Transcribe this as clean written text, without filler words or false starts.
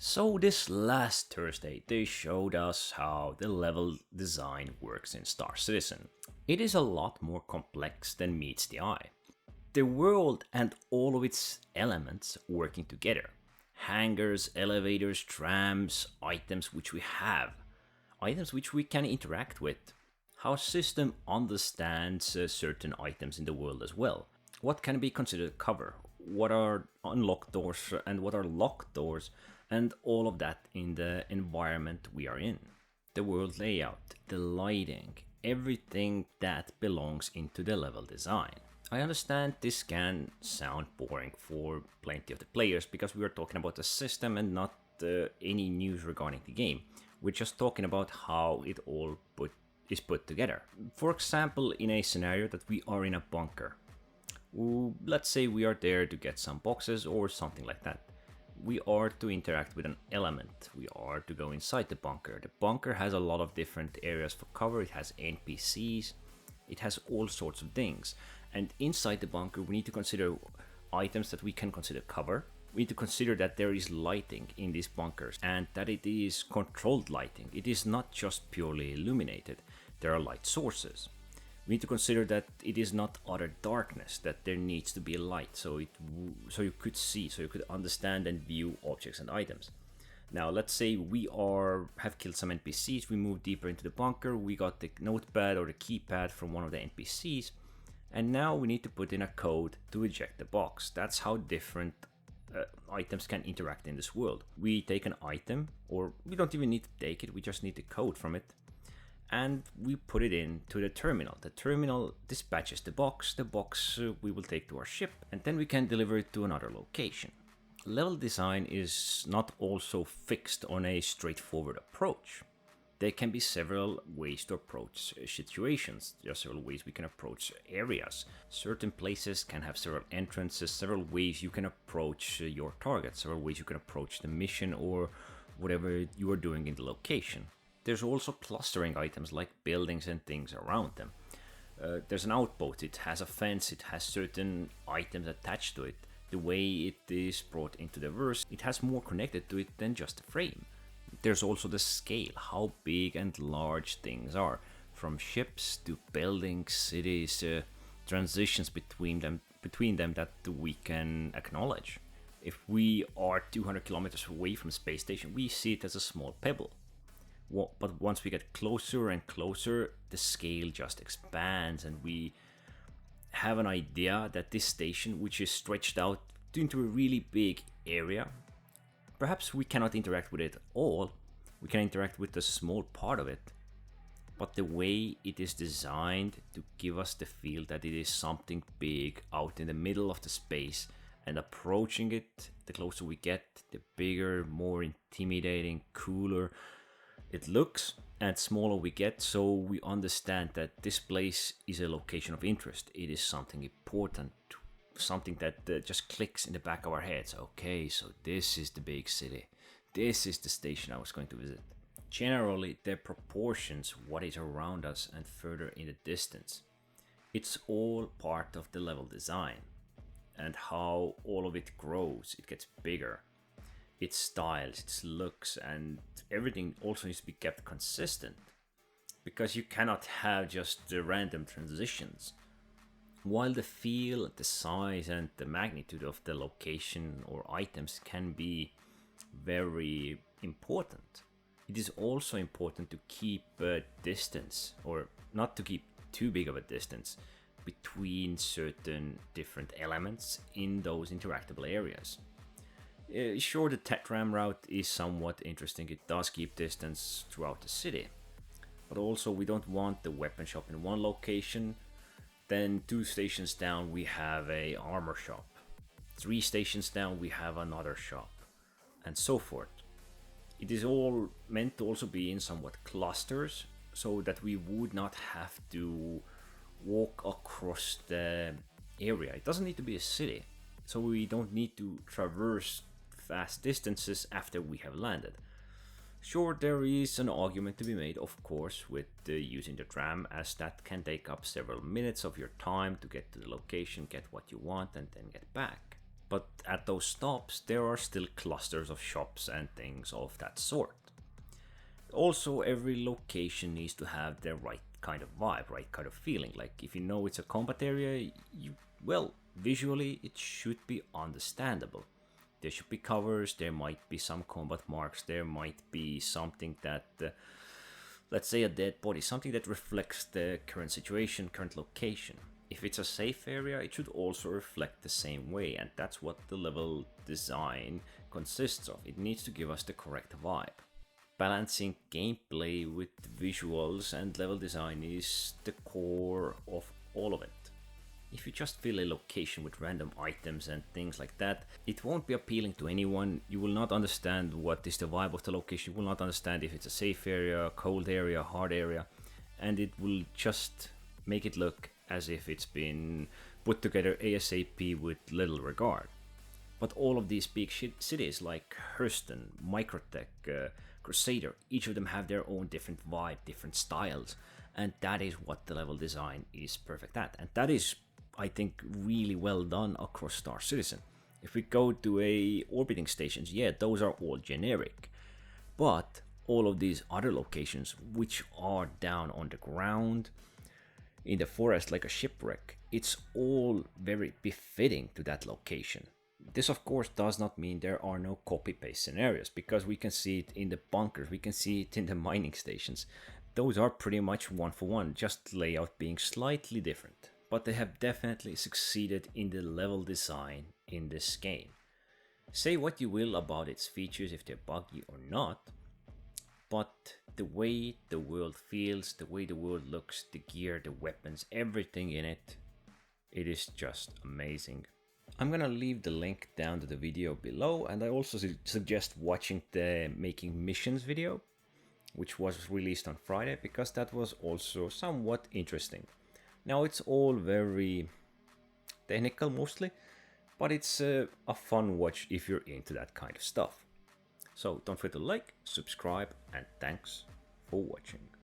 So this last Thursday they showed us how the level design works in Star Citizen. It is a lot more complex than meets the eye. The world and all of its elements working together. Hangars, elevators, trams, items which we have, items which we can interact with. How system understands certain items in the world as well. What can be considered cover? What are unlocked doors and what are locked doors? And all of that in the environment we are in. The world layout, the lighting, everything that belongs into the level design. I understand this can sound boring for plenty of the players because we are talking about the system and not any news regarding the game. We're just talking about how it all is put together. For example, in a scenario that we are in a bunker. Let's say we are there to get some boxes or something like that. We are to interact with an element. We are to go inside the bunker. The bunker has a lot of different areas for cover. It has NPCs. It has all sorts of things. And inside the bunker, we need to consider items that we can consider cover. We need to consider that there is lighting in these bunkers and that it is controlled lighting. It is not just purely illuminated. There are light sources. We need to consider that it is not utter darkness, that there needs to be a light so you could see, so you could understand and view objects and items. Now let's say we have killed some NPCs, we move deeper into the bunker, we got the notepad or the keypad from one of the NPCs, and now we need to put in a code to eject the box. That's how different items can interact in this world. We take an item, or we don't even need to take it, we just need the code from it. And we put it into the terminal. The terminal dispatches the box we will take to our ship, and then we can deliver it to another location. Level design is not also fixed on a straightforward approach. There can be several ways to approach situations. There are several ways we can approach areas. Certain places can have several entrances, several ways you can approach your target, several ways you can approach the mission or whatever you are doing in the location. There's also clustering items like buildings and things around them. There's an outpost, it has a fence, it has certain items attached to it. The way it is brought into the verse, it has more connected to it than just a frame. There's also the scale, how big and large things are. From ships to buildings, cities, transitions between them that we can acknowledge. If we are 200 kilometers away from a space station, we see it as a small pebble. But once we get closer and closer, the scale just expands and we have an idea that this station, which is stretched out into a really big area, perhaps we cannot interact with it all, we can interact with a small part of it, but the way it is designed to give us the feel that it is something big out in the middle of the space, and approaching it, the closer we get, the bigger, more intimidating, cooler it looks, and smaller we get, so we understand that this place is a location of interest. It is something important, something that just clicks in the back of our heads. Okay, so this is the big city. This is the station I was going to visit. Generally, the proportions, what is around us and further in the distance. It's all part of the level design and how all of it grows. It gets bigger. Its styles, its looks, and everything also needs to be kept consistent, because you cannot have just the random transitions. While the feel, the size, and the magnitude of the location or items can be very important, it is also important to keep a distance, or not to keep too big of a distance, between certain different elements in those interactable areas. Sure, the Tetram route is somewhat interesting, it does keep distance throughout the city, but also we don't want the weapon shop in one location, then 2 stations down we have a armor shop, 3 stations down we have another shop, and so forth. It is all meant to also be in somewhat clusters, so that we would not have to walk across the area. It doesn't need to be a city, so we don't need to traverse fast distances after we have landed. Sure, there is an argument to be made, of course, with using the tram, as that can take up several minutes of your time to get to the location, get what you want, and then get back. But at those stops, there are still clusters of shops and things of that sort. Also, every location needs to have the right kind of vibe, right kind of feeling. Like if you know it's a combat area, well, visually it should be understandable. There should be covers, there might be some combat marks, there might be something that, let's say a dead body, something that reflects the current situation, current location. If it's a safe area, it should also reflect the same way, and that's what the level design consists of. It needs to give us the correct vibe. Balancing gameplay with visuals and level design is the core of all of it. If you just fill a location with random items and things like that, it won't be appealing to anyone. You will not understand what is the vibe of the location. You will not understand if it's a safe area, cold area, hard area, and it will just make it look as if it's been put together ASAP with little regard. But all of these big cities like Hurston, Microtech, Crusader, each of them have their own different vibe, different styles, and that is what the level design is perfect at. And that is, I think, really well done across Star Citizen. If we go to a orbiting stations, yeah, those are all generic. But all of these other locations, which are down on the ground, in the forest like a shipwreck, it's all very befitting to that location. This of course does not mean there are no copy-paste scenarios, because we can see it in the bunkers, we can see it in the mining stations. Those are pretty much one for one, just layout being slightly different. But they have definitely succeeded in the level design in this game. Say what you will about its features, if they're buggy or not, but the way the world feels, the way the world looks, the gear, the weapons, everything in it, it is just amazing. I'm gonna leave the link down to the video below, and I also suggest watching the making missions video, which was released on Friday, because that was also somewhat interesting. Now it's all very technical mostly, but it's a fun watch if you're into that kind of stuff. So don't forget to like, subscribe, and thanks for watching.